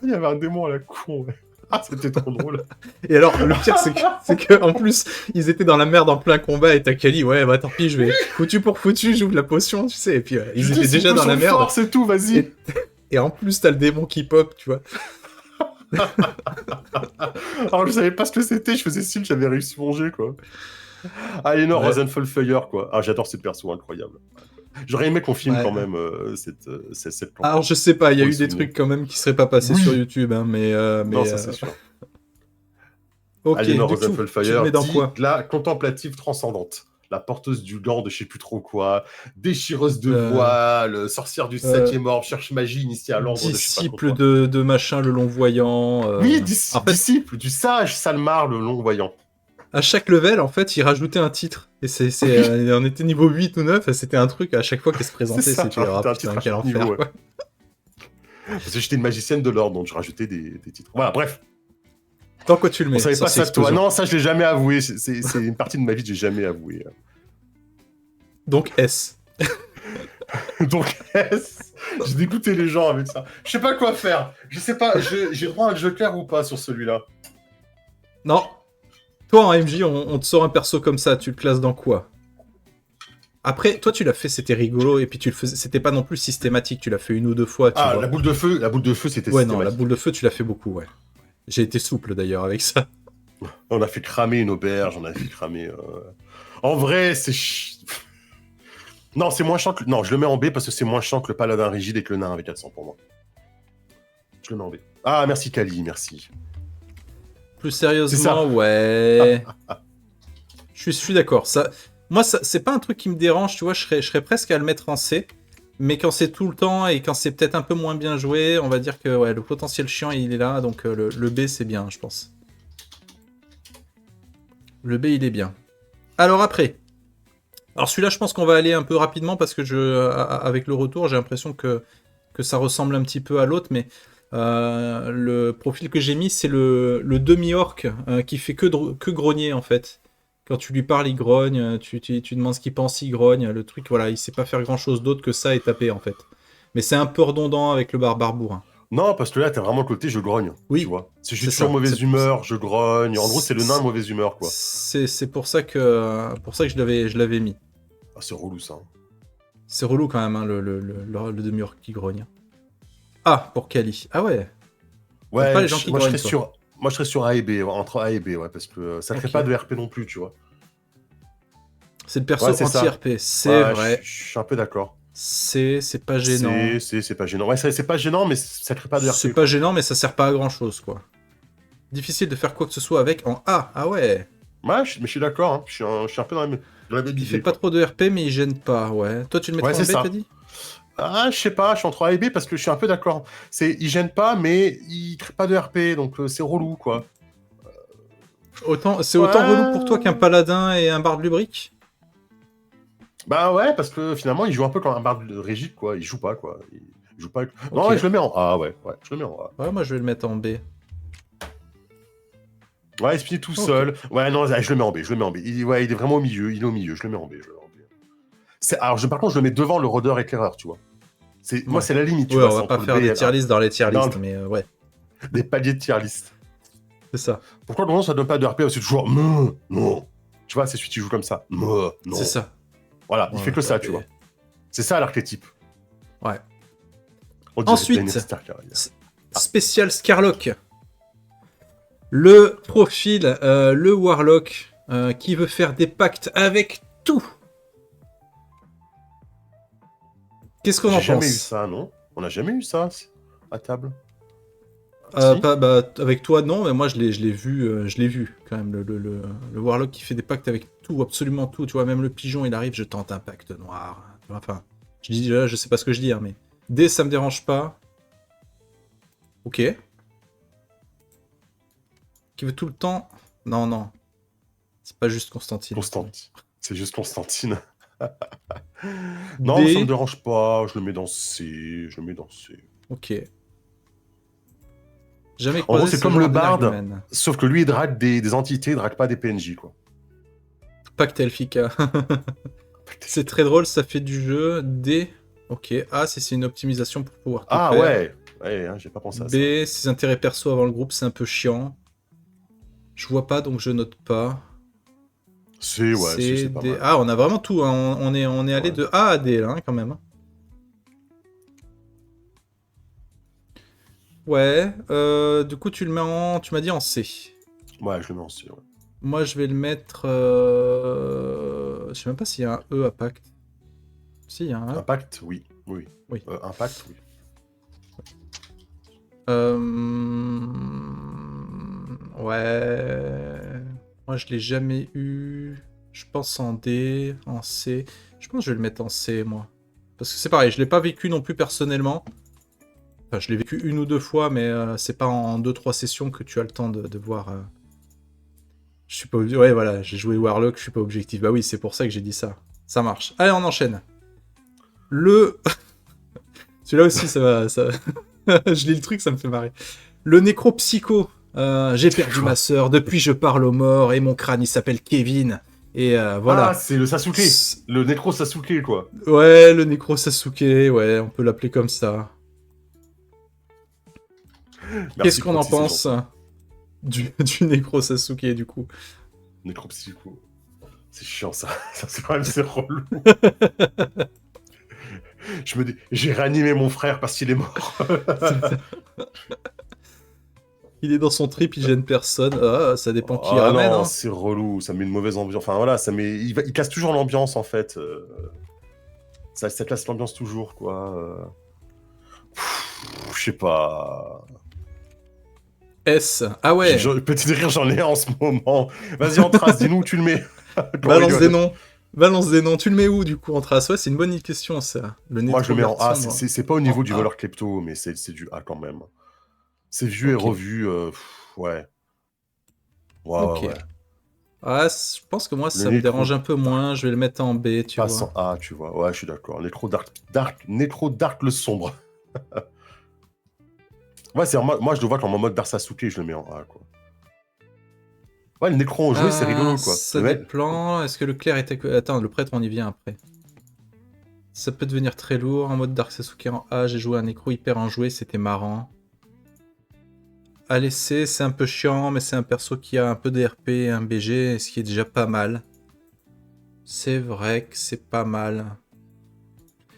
Il y avait un démon à la con, ouais. Ah, c'était trop drôle. Et alors, le pire, c'est que en plus, ils étaient dans la merde en plein combat, et t'as Kali, ouais, bah tant pis, je vais foutu pour foutu, j'ouvre la potion, tu sais, et puis ils étaient déjà dans la merde. C'est tout, vas-y. Et en plus, t'as le démon qui pop, tu vois. Alors, je savais pas ce que c'était, je faisais style, j'avais réussi mon jet, quoi. Ah, et non, Ouais. Rosenfeuer, quoi. Ah, j'adore ces persos, incroyable. J'aurais aimé qu'on filme Ouais. quand même cette campagne. Alors, je sais pas, il y a Pour eu le des souvenir. trucs quand même qui seraient pas passés Oui. sur YouTube, hein, mais Non, ça c'est sûr. ok, Aliénor du coup, tu le Rosenfeuer mets dans dit quoi? la contemplative transcendante. La porteuse du gant de je sais plus trop quoi, déchireuse de Euh, voile, sorcière du euh, septième ordre, cherche magie initiée à l'ordre de je sais pas trop Disciple quoi. de machin, le long-voyant. Oui, En fait, disciple du sage Salmar le long-voyant. à chaque level, en fait, il rajoutait un titre. Et Oui, on était niveau 8 ou 9, et c'était un truc, à chaque fois qu'elle se c'est présentait, ça, je c'était, oh rajoutais un putain, titre à quel chaque enfer, niveau. Ouais. quoi. Parce que j'étais une magicienne de l'ordre, donc je rajoutais des titres. Voilà, bref. Dans quoi tu le On mets? savait pas Sorcier ça de toi. explosion. Non, ça je l'ai jamais avoué. C'est une partie de ma vie que j'ai jamais avoué. Donc S. Donc, j'ai dégoûté les gens avec ça. Je sais pas quoi faire. Je sais pas, j'ai droit à un joker ou pas sur celui-là. Non. Toi, en MJ, on te sort un perso comme ça, tu le classes dans quoi? Après, toi, tu l'as fait, c'était rigolo, et puis tu le faisais, c'était pas non plus systématique, tu l'as fait une ou deux fois, tu Ah, vois. la boule de feu, c'était Ouais, non, la systématique. boule de feu, tu l'as fait beaucoup, ouais. J'ai été souple, d'ailleurs, avec ça. On a fait cramer une auberge, on a fait cramer... En vrai, Non, c'est moins chiant que... Non, je le mets en B parce que c'est moins chiant que le paladin rigide et que le nain avec 400 pour moi. Je le mets en B. Ah, merci Kali, merci. Plus C'est ça. sérieusement, ouais. Je suis d'accord. Moi, c'est pas un truc qui me dérange, tu vois. Je serais presque à le mettre en C. Mais quand c'est tout le temps et quand c'est peut-être un peu moins bien joué, on va dire que ouais, le potentiel chiant, il est là. Donc le B, c'est bien, je pense. Le B, il est bien. Alors après. Alors celui-là, je pense qu'on va aller un peu rapidement parce que avec le retour, j'ai l'impression que ça ressemble un petit peu à l'autre. Mais le profil que j'ai mis, c'est le demi-orc qui fait que grogner, en fait. Quand tu lui parles, il grogne, tu demandes ce qu'il pense, il grogne, le truc, voilà, il sait pas faire grand chose d'autre que ça et taper, en fait. Mais c'est un peu redondant avec le barbare bourrin. Non, parce que là, t'as vraiment le côté je grogne, Oui, tu vois. Si je suis c'est toujours ça. mauvaise humeur, je grogne. En gros, c'est le nain C'est mauvaise humeur, quoi. c'est pour ça que je l'avais mis. Ah, c'est relou, ça. C'est relou quand même, hein, le demi-orc qui grogne. Ah, pour Kali. Ah ouais. T'aimes Ouais, pas les gens qui moi, je grognent, serais toi. moi, je serais sur A et B, ouais, entre A et B, ouais, parce que ça crée Ok. pas de RP non plus, tu vois. C'est le perso Ouais, c'est ça. anti-RP, c'est Ouais, vrai. je suis un peu d'accord. C'est pas gênant. C'est pas gênant. Ouais, c'est pas gênant, mais ça crée pas de C'est RP, pas quoi. gênant, mais ça sert pas à grand chose, quoi. Difficile de faire quoi que ce soit avec en A. Ah ouais. Ouais, mais je suis d'accord, hein. Je suis un peu dans la même Il fait idée, pas quoi. trop de RP, mais il gêne pas, ouais. Toi, tu le Ouais, mettrais en c'est B, ça. t'as dit? Ah, je sais pas, je suis entre A et B parce que je suis un peu d'accord. Il gêne pas, mais il crée pas de RP, donc c'est relou, quoi. C'est autant relou pour toi qu'un Ouais. paladin et un barde lubrique? Bah ouais, parce que finalement, il joue un peu comme un barde rigide, quoi. Il joue pas, quoi. Il joue pas. Non, Ok. ouais, je le mets en A, ouais. Ouais, je le mets en A. Ouais, moi, je vais le mettre en B. Ouais, il se finit tout Ok. seul. Ouais, non, je le mets en B, je le mets en B. Ouais, il est vraiment au milieu, il est au milieu, je le mets en B, je le mets en B. Alors, par contre, je le mets devant le rôdeur éclaireur, tu vois. Moi, Ouais. c'est la limite, tu Ouais, vois, on c'est va pas entre le faire B des et tier lists dans les tier dans lists, mais ouais, des paliers de tier list. c'est ça. Pourquoi le ça donne pas de RP? C'est toujours non, non. Tu vois, c'est celui qui joue comme ça. Non, non. C'est ça. Voilà, il Ouais, fait que ça, RP. tu vois. C'est ça l'archétype. Ouais. On dirait Ensuite, Daenerys Targaryen. Spécial Scarlock. Le profil, le Warlock, qui veut faire des pactes avec tout. Qu'est-ce qu'on en J'ai jamais pense? eu ça, non? On n'a jamais eu ça à table. Si. Bah, avec toi, non, mais moi, je l'ai vu, quand même, le Warlock qui fait des pactes avec tout, absolument tout. Tu vois, même le pigeon, il arrive, je tente un pacte noir. Enfin, je dis, là, je sais pas ce que je dis, hein, mais D, ça me dérange pas. Ok. Qui veut tout le temps... Non, non. C'est pas juste Constantine. Constantine. C'est juste Constantine. D. Non, ça me dérange pas. Je le mets dans C. Je le mets dans C. Ok. Jamais En gros, croisé c'est ce comme genre le barde, d'énergumène. sauf que lui, il drague des entités, il drague pas des PNJ, quoi. Pacte Elfica. C'est très drôle, ça fait du jeu. D. Ok. A, c'est une optimisation pour pouvoir tout Ah faire. ouais. Ouais, hein, j'ai pas pensé à ça. B, ses intérêts perso avant le groupe, c'est un peu chiant. Je vois pas, donc je note pas. Ouais, C, c'est pas D. mal. Ah, on a vraiment tout, hein. On est allé Ouais. de A à D, là, hein, quand même. Hein. Ouais, du coup, tu le mets en... Tu m'as dit en C. Ouais, je le mets en C, ouais. Moi, je vais le mettre... Je sais même pas s'il y a un E à Pacte. Si, il y a un E. Impact, oui. Oui. Oui. Impact, oui. Ouais... Moi, je l'ai jamais eu. Je pense en D, en C. Je pense que je vais le mettre en C, moi. Parce que c'est pareil, je l'ai pas vécu non plus personnellement. Enfin, je l'ai vécu une ou deux fois, mais c'est pas en 2-3 sessions que tu as le temps de voir. Je suis pas ouais, voilà, j'ai joué Warlock, je suis pas objectif. Bah oui, c'est pour ça que j'ai dit ça. Ça marche. Allez, on enchaîne. Le... Celui-là aussi, ça va... Ça... je lis le truc, ça me fait marrer. Le nécropsycho. J'ai perdu ma sœur, depuis je parle aux morts, et mon crâne, il s'appelle Kevin. Et voilà. Ah, c'est le Sasuke. Le Necro Sasuke, quoi. Ouais, le nécro Sasuke, ouais, on peut l'appeler comme ça. Qu'est-ce Merci, qu'on en Proxy, c'est pense gentil. du nécro Sasuke, du coup? Necropsycho. C'est chiant, ça. Ça, c'est quand même, c'est relou. J'ai réanimé mon frère parce qu'il est mort. Il est dans son trip, il gêne personne. Ah, ça dépend qui il Ah ramène, non, hein. c'est relou. Ça met une mauvaise ambiance. Enfin, voilà, il casse toujours l'ambiance, en fait. Ça casse l'ambiance toujours, quoi. Je sais pas. S. Ah ouais. Petit rire, j'en ai en ce moment. Vas-y, en trace, dis-nous où tu le mets. Qu'on Balance des rigole. noms. Balance des noms. Tu le mets où, du coup, en trace? Ouais, c'est une bonne question, ça. Le Moi, je le mets en nétro A. sombre. C'est pas au niveau En du A. voleur klepto, mais c'est du A quand même. C'est vu et Ok. revu. Ouais. Ouais, ouais, Ok. ouais. Ah, je pense que moi, Le ça me Nétro dérange un peu moins. Je vais le mettre en B, tu passe vois. en A, tu vois. Ouais, je suis d'accord. Nétro Dark le sombre. Ouais, moi, je le vois comme en mode Dark Sasuke, je le mets en A, quoi. Ouais, le Nécro en joué, c'est rigolo, quoi. Ça Le mec. dépend. Est-ce que le clerc était... Attends, le prêtre, on y vient après. Ça peut devenir très lourd. En mode Dark Sasuke en A, j'ai joué un nécro hyper enjoué, c'était marrant. À l'essai, c'est un peu chiant, mais c'est un perso qui a un peu d'RP et un BG, ce qui est déjà pas mal. C'est vrai que c'est pas mal.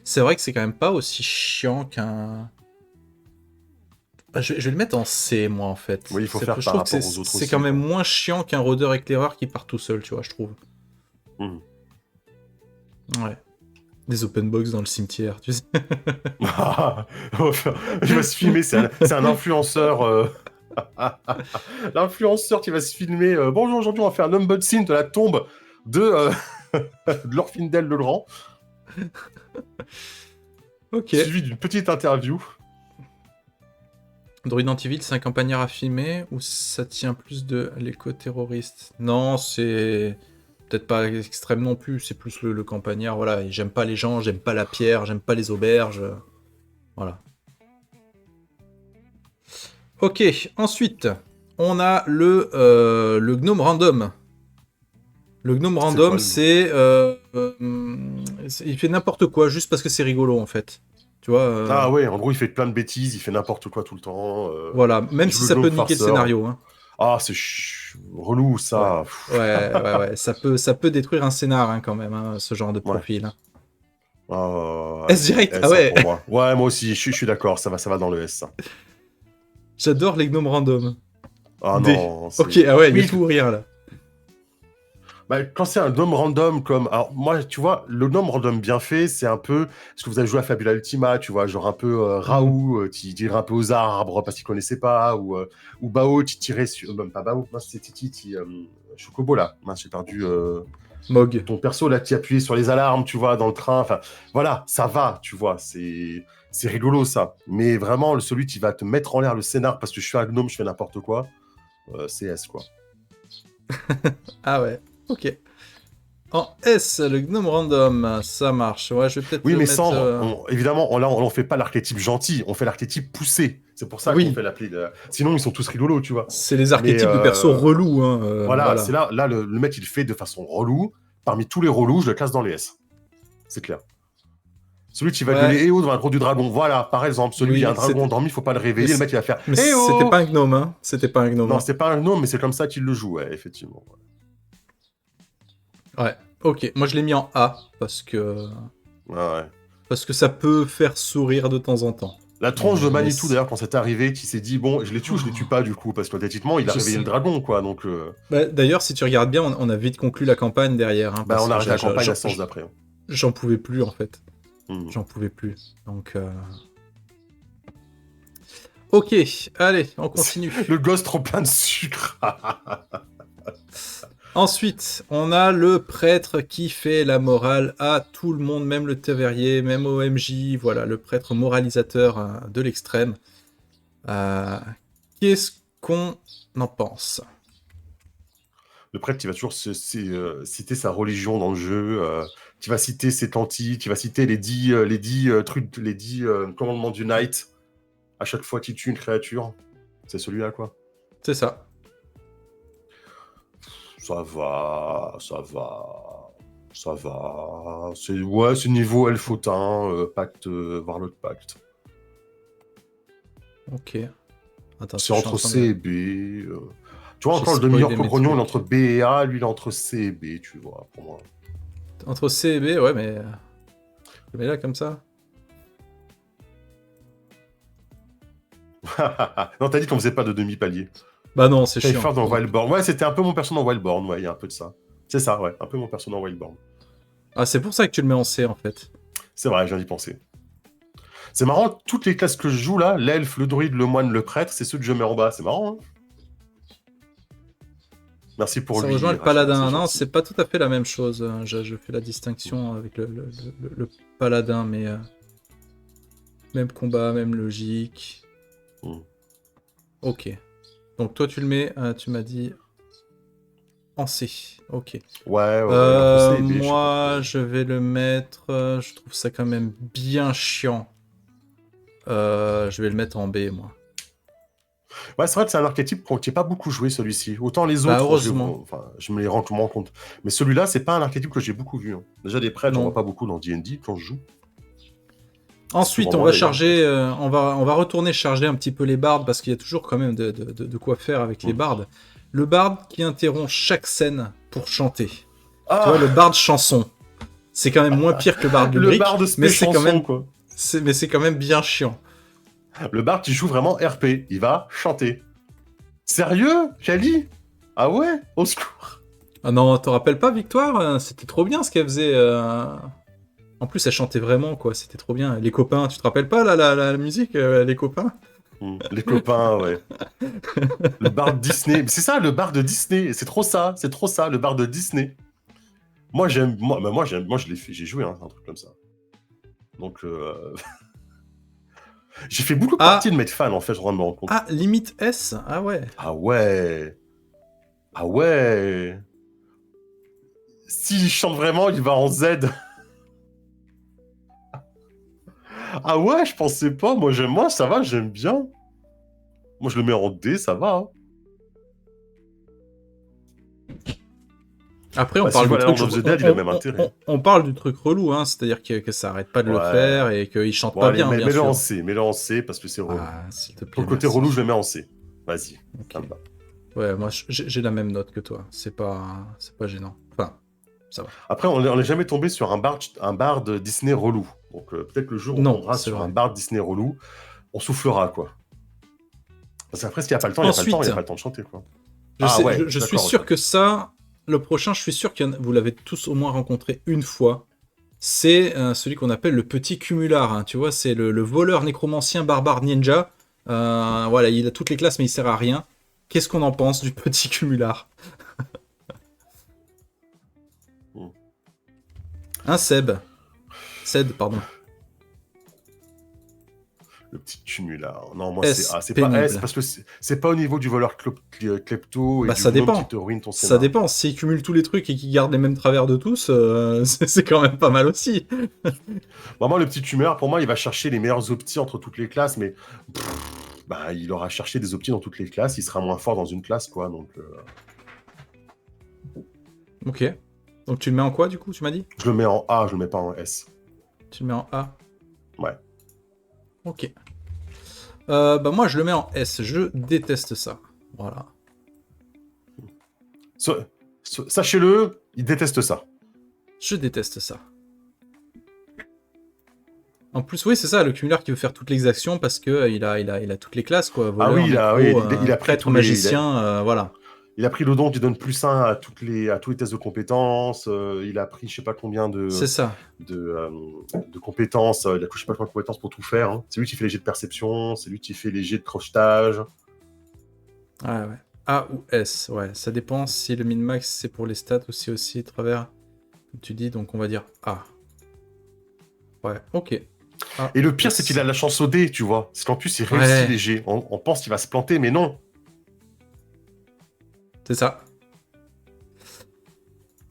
C'est vrai que c'est quand même pas aussi chiant qu'un... Ah, je vais le mettre en C, moi, en fait. Oui, il faut faire Je par trouve que rapport aux autres c'est aussi, quand même quoi. moins chiant qu'un rôdeur éclaireur qui part tout seul, tu vois, je trouve. Mhm. Ouais. Des open box dans le cimetière, tu sais. Il va se filmer, c'est un influenceur. L'influenceur qui va se filmer. Bonjour, aujourd'hui, on va faire un unboxing de la tombe de, de l'Orfindel le Grand, Ok. suivi d'une petite interview. Druid Antiville, c'est un campagnard à filmer ou ça tient plus de l'éco-terroriste? Non, c'est peut-être pas extrême non plus, c'est plus le campagnard, voilà. Et j'aime pas les gens, j'aime pas la pierre, j'aime pas les auberges. Voilà. Ok, ensuite, on a le gnome random. Le gnome C'est quoi random, le nom? il fait n'importe quoi juste parce que c'est rigolo en fait. Tu vois, Ah ouais, en gros, il fait plein de bêtises, il fait n'importe quoi tout le temps. voilà, même Il joue si le ça peut gnome niquer le farceur. scénario. Hein. Ah, c'est relou, Ouais, ça. ouais. Ça peut détruire un scénar hein, quand même, hein, ce genre de Ouais. profil. Hein. S S, direct, ah S, hein, ouais. pour moi. Ouais, moi aussi, je suis d'accord, ça va dans le S, ça. J'adore les gnomes random. Ah D. non, Ok, c'est... ah ouais, il y a Oui, tout ou rien là. bah, quand c'est un gnome random comme... Alors, moi, tu vois, le gnome random bien fait, c'est un peu... Parce que vous avez joué à Fabula Ultima, tu vois, genre un peu Raoult, qui tirait un peu aux arbres parce qu'il connaissait pas, ou Bao, qui tirait sur... Même pas Bao, mince, c'est Titi, Chocobo, là. Mince, j'ai perdu... Mog. Ton perso, là, qui appuyait sur les alarmes, tu vois, dans le train. Enfin, voilà, ça va, tu vois, c'est rigolo, ça. Mais vraiment, celui qui va te mettre en l'air le scénar parce que je suis un gnome, je fais n'importe quoi, c'est S, quoi. Ah ouais, ok. En S, le gnome random, ça marche. Ouais, je vais peut-être Oui, le mais mettre... Sandre, évidemment, on fait pas l'archétype gentil, on fait l'archétype poussé. C'est pour ça qu'on Oui, fait l'appeler. Sinon, ils sont tous rigolos, tu vois. c'est les Mais archétypes de persos relous. Hein, voilà, c'est voilà. là le mec, il le fait de façon relou. Parmi tous les relous, je le classe dans les S. C'est clair. Celui qui va Ouais. gueuler "Eh oh" devant la grotte du dragon. Voilà, par exemple. Celui Oui, qui a un dragon c'était- endormi, faut pas le réveiller. mais Le mec, il va faire Mais "Eh c'était oh". pas un gnome, hein. C'était pas un gnome. Non, Hein. c'est pas un gnome, mais c'est comme ça qu'il le joue, ouais, effectivement. Ouais. Ok. Moi, je l'ai mis en A Ouais, ouais. parce que ça peut faire sourire de temps en temps. La tronche de Mais Manitou, d'ailleurs, quand c'est arrivé, qui s'est dit, bon, je les tue ou je les tue pas, du coup, parce que techniquement, il a Je réveillé sais. le dragon, quoi, donc... Bah, d'ailleurs, si tu regardes bien, on a vite conclu la campagne derrière, hein, Bah, parce on a que arrêté la campagne à ce sens d'après. Hein. j'en pouvais plus en fait. Hmm. J'en pouvais plus. Donc. Ok, allez, on continue. Le gosse trop plein de sucre. Ensuite, on a le prêtre qui fait la morale à tout le monde, même le Taverier, même au MJ, voilà, le prêtre moralisateur de l'extrême. Qu'est-ce qu'on en pense? Le prêtre, il va toujours citer sa religion dans le jeu, qui va citer ses tantis, qui va citer les 10 trucs, les 10 commandements du Knight, à chaque fois qu'il tue une créature. C'est celui-là, quoi. C'est ça. Ça va, ça va, ça va. C'est niveau elfotin, pacte, Warlock Pacte. Ok. Attends, C'est je suis en entre train C de- et B. Tu vois, J'ai encore le spoilé demi-heure mes Cogrognon, il est trucs. entre B et A, lui, il est entre C et B, tu vois, pour moi. Entre C et B, ouais, mais. Mais là, comme ça. Non, t'as dit qu'on faisait pas de demi-palier. Bah non, c'est J'avais chiant. fait dans Wildborn. Ouais, c'était un peu mon perso dans Wildborn, ouais, il y a un peu de ça. C'est ça, ouais, un peu mon perso dans Wildborn. Ah, c'est pour ça que tu le mets en C en fait. C'est vrai, je viens d'y penser. C'est marrant, toutes les classes que je joue là, l'elfe, le druide, le moine, le prêtre, c'est ceux que je mets en bas. C'est marrant, hein. Merci pour Ça lui, rejoint le Rachel, paladin. c'est Non, gentil. c'est pas tout à fait la même chose. Je fais la distinction avec le paladin, mais même combat, même logique. Mm. Ok. Donc toi, tu le mets, tu m'as dit en C. Ok. Ouais, entre C et B, je sais pas Moi, trop. je vais le mettre. Je trouve ça quand même bien chiant. Je vais le mettre en B, moi. Ouais, c'est vrai que c'est un archétype qui n'est pas beaucoup joué, celui-ci. Autant les Bah, autres, heureusement. je me les rends moins compte. Mais celui-là, c'est pas un archétype que j'ai beaucoup vu. Hein. Déjà, des prêtres, j'en Non. vois pas beaucoup dans D&D quand je joue. Ensuite, Souvent on moi, va d'ailleurs, charger, on va retourner charger un petit peu les bardes parce qu'il y a toujours quand même de quoi faire avec les bardes. Le barde qui interrompt chaque scène pour chanter. Ah, Tu vois, le barde chanson. C'est quand même moins pire que le barde le lyrique, bar de mais spé c'est quand chanson, même, quoi. mais c'est quand même bien chiant. Le bar qui joue vraiment RP, il va chanter. Sérieux, Kali? Ah ouais? Au secours. Ah non, te rappelles pas, Victoire? C'était trop bien ce qu'elle faisait. En plus, elle chantait vraiment, quoi. C'était trop bien. Les copains, tu te rappelles pas, là, la musique, les copains? Les copains, ouais. Le bar de Disney. C'est ça, le bar de Disney. C'est trop ça, le bar de Disney. Moi, j'aime. Moi, je l'ai fait. J'ai joué hein, un truc comme ça. Donc, j'ai fait beaucoup de parties de mettre fan, en fait, je me rends compte. Ah, limite S? Ah ouais. Ah ouais. Ah ouais. S'il chante vraiment, il va en Z. Ah ouais, je pensais pas. Moi, ça va, j'aime bien. Moi, je le mets en D, ça va. Hein. Après, on Bah, si parle je vois du la truc. Land of the Dead, il a même intérêt. On parle du truc relou, hein. C'est-à-dire que ça arrête pas de le Ouais. faire et qu'il chante Bon, pas allez, bien, bien mets-le sûr. en C. Mets-le en C parce que c'est relou. Ah, s'il te plaît. Pour le côté merci. relou, je le mets en C. Vas-y, Ok. ça me va. Ouais, moi, j'ai la même note que toi. C'est pas gênant. Enfin, ça va. Après, on n'est jamais tombé sur un bar de Disney relou. Donc, peut-être le jour où on Non, tombera c'est sur vrai. un bar Disney relou, on soufflera, quoi. Parce qu'après, s'il n'y a pas le temps, il n'y a pas le temps, il n'y a pas le temps de chanter, quoi. Je suis sûr que ça, le prochain, je suis sûr que vous l'avez tous au moins rencontré une fois. C'est celui qu'on appelle le petit cumulard. Hein, tu vois, c'est le voleur nécromancien barbare ninja. Voilà, il a toutes les classes, mais il sert à rien. Qu'est-ce qu'on en pense du petit cumulard? Un Seb. Ced, pardon. Le petit cumulard. Non, moi, S, c'est A. C'est pénible. pas S parce que c'est pas au niveau du voleur klepto et Bah, du ça gnome dépend. qui te ruine ton Ça scénar. dépend. S'il cumule tous les trucs et qu'il garde les mêmes travers de tous, c'est quand même pas mal aussi. Vraiment, le petit cumulard, pour moi, il va chercher les meilleurs optis entre toutes les classes, mais bah, il aura cherché des optis dans toutes les classes, il sera moins fort dans une classe, quoi. Donc, Ok. Donc tu le mets en quoi, du coup, tu m'as dit? je le mets en A, je le mets pas en S. Tu le mets en A. Ouais. Ok. Moi, je le mets en S. Je déteste ça. Voilà. Sachez-le, il déteste ça. Je déteste ça. En plus, oui, c'est ça, le cumulard qui veut faire toutes les actions parce que il a toutes les classes, quoi. Ah Voleur, oui, nécro, il a pris prêtre, tous les, magicien, voilà. il a pris le don qui donne +1 à tous les tests de compétences. Il a pris je sais pas combien C'est ça. de compétences. Il a pris je sais pas combien de compétences pour tout faire. Hein. C'est lui qui fait les jets de perception, c'est lui qui fait les jets de crochetage. Ouais. A ou S, ouais. Ça dépend si le min-max c'est pour les stats ou si aussi à travers, comme tu dis, donc on va dire A. Ouais, ok. A, Et le pire, S. c'est qu'il a la chance au dé, tu vois. C'est qu'en plus, il réussit les jets. On pense qu'il va se planter, mais non. C'est ça.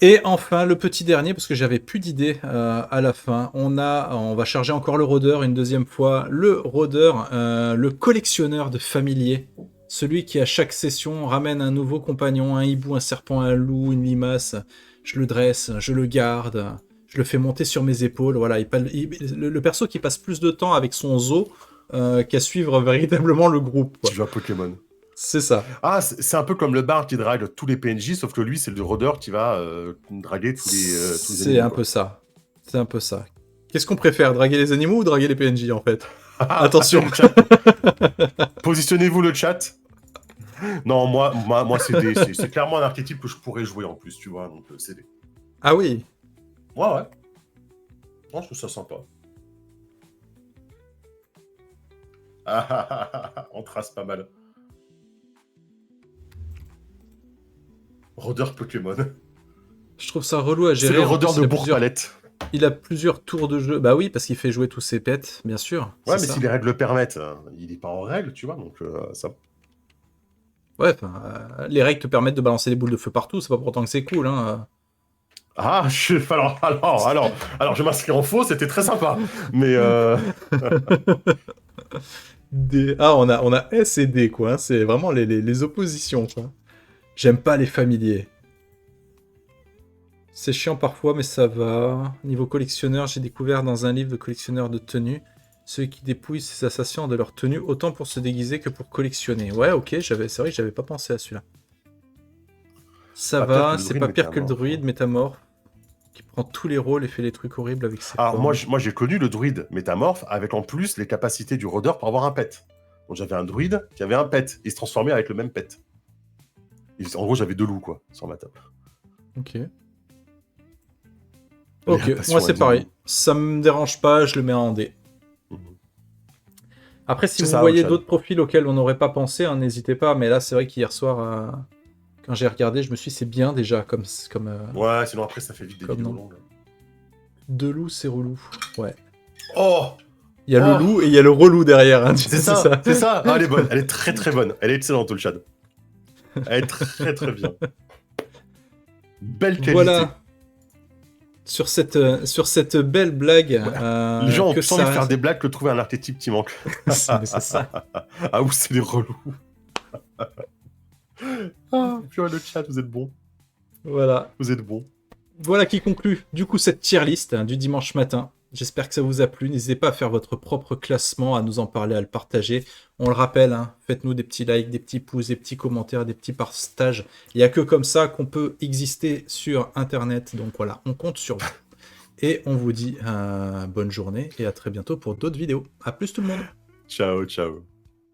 Et enfin, le petit dernier, parce que j'avais plus d'idées à la fin, on va charger encore le rôdeur une deuxième fois. Le rôdeur, le collectionneur de familiers. Celui qui, à chaque session, ramène un nouveau compagnon, un hibou, un serpent, un loup, une limace. Je le dresse, je le garde, je le fais monter sur mes épaules. Voilà, le perso qui passe plus de temps avec son zoo qu'à suivre véritablement le groupe, quoi. Tu joues à Pokémon. C'est ça. Ah, c'est un peu comme le bar qui drague tous les PNJ, sauf que lui, c'est le rôdeur qui va draguer tous les animaux. C'est un peu ça. C'est un peu ça. Qu'est-ce qu'on préfère, draguer les animaux ou draguer les PNJ, en fait? Attention. Positionnez-vous le chat. Non, moi c'est clairement un archétype que je pourrais jouer en plus, tu vois, donc CD. Ah oui. Ouais. Moi, je trouve ça sympa. On trace pas mal. Rôdeur Pokémon. Je trouve ça relou à gérer. C'est le rôdeur de Bourg-Palette. Il a plusieurs tours de jeu. Bah oui, parce qu'il fait jouer tous ses pets, bien sûr. Ouais, mais si les règles le permettent, il est pas en règle, tu vois, donc ça... Ouais, les règles te permettent de balancer des boules de feu partout, c'est pas pour autant que c'est cool, hein. Ah, alors, je m'inscris en faux, c'était très sympa, mais... on a S et D, quoi, hein. C'est vraiment les oppositions, quoi. J'aime pas les familiers. C'est chiant parfois, mais ça va. Niveau collectionneur, j'ai découvert dans un livre de collectionneur de tenues ceux qui dépouillent ces assassins de leur tenue autant pour se déguiser que pour collectionner. Ouais, ok, c'est vrai que j'avais pas pensé à celui-là. Ça va, c'est pas pire que le druide métamorphe qui prend tous les rôles et fait les trucs horribles avec ses Alors formes. moi j'ai connu le druide métamorphe avec en plus les capacités du rôdeur pour avoir un pet. Donc j'avais un druide qui avait un pet, il se transformait avec le même pet. En gros j'avais 2 loups quoi sur ma table. Ok. Ok, moi c'est pareil. Ça me dérange pas, je le mets en D. Après, si vous voyez d'autres profils auxquels on n'aurait pas pensé, hein, n'hésitez pas. Mais là, c'est vrai qu'hier soir, quand j'ai regardé, je me suis dit, c'est bien déjà comme ouais, sinon après, ça fait vite des vidéos longues. 2 loups, c'est relou. Ouais. Oh, il y a le loup et il y a le relou derrière. Hein, c'est ça. Ah, elle est bonne. Elle est très très bonne. Elle est excellente, le chat. Elle est très très bien. Belle qualité. Voilà. Sur cette belle blague. Les gens ont plus envie de faire des blagues que de trouver un archétype qui manque. C'est ça. Ah, où c'est les relous. Ah, purée, le chat, vous êtes bons. Voilà. Vous êtes bons. Voilà qui conclut du coup cette tier list du dimanche matin. J'espère que ça vous a plu. N'hésitez pas à faire votre propre classement, à nous en parler, à le partager. On le rappelle, hein, faites-nous des petits likes, des petits pouces, des petits commentaires, des petits partages. Il n'y a que comme ça qu'on peut exister sur Internet. Donc voilà, on compte sur vous. Et on vous dit bonne journée et à très bientôt pour d'autres vidéos. À plus tout le monde. Ciao, ciao.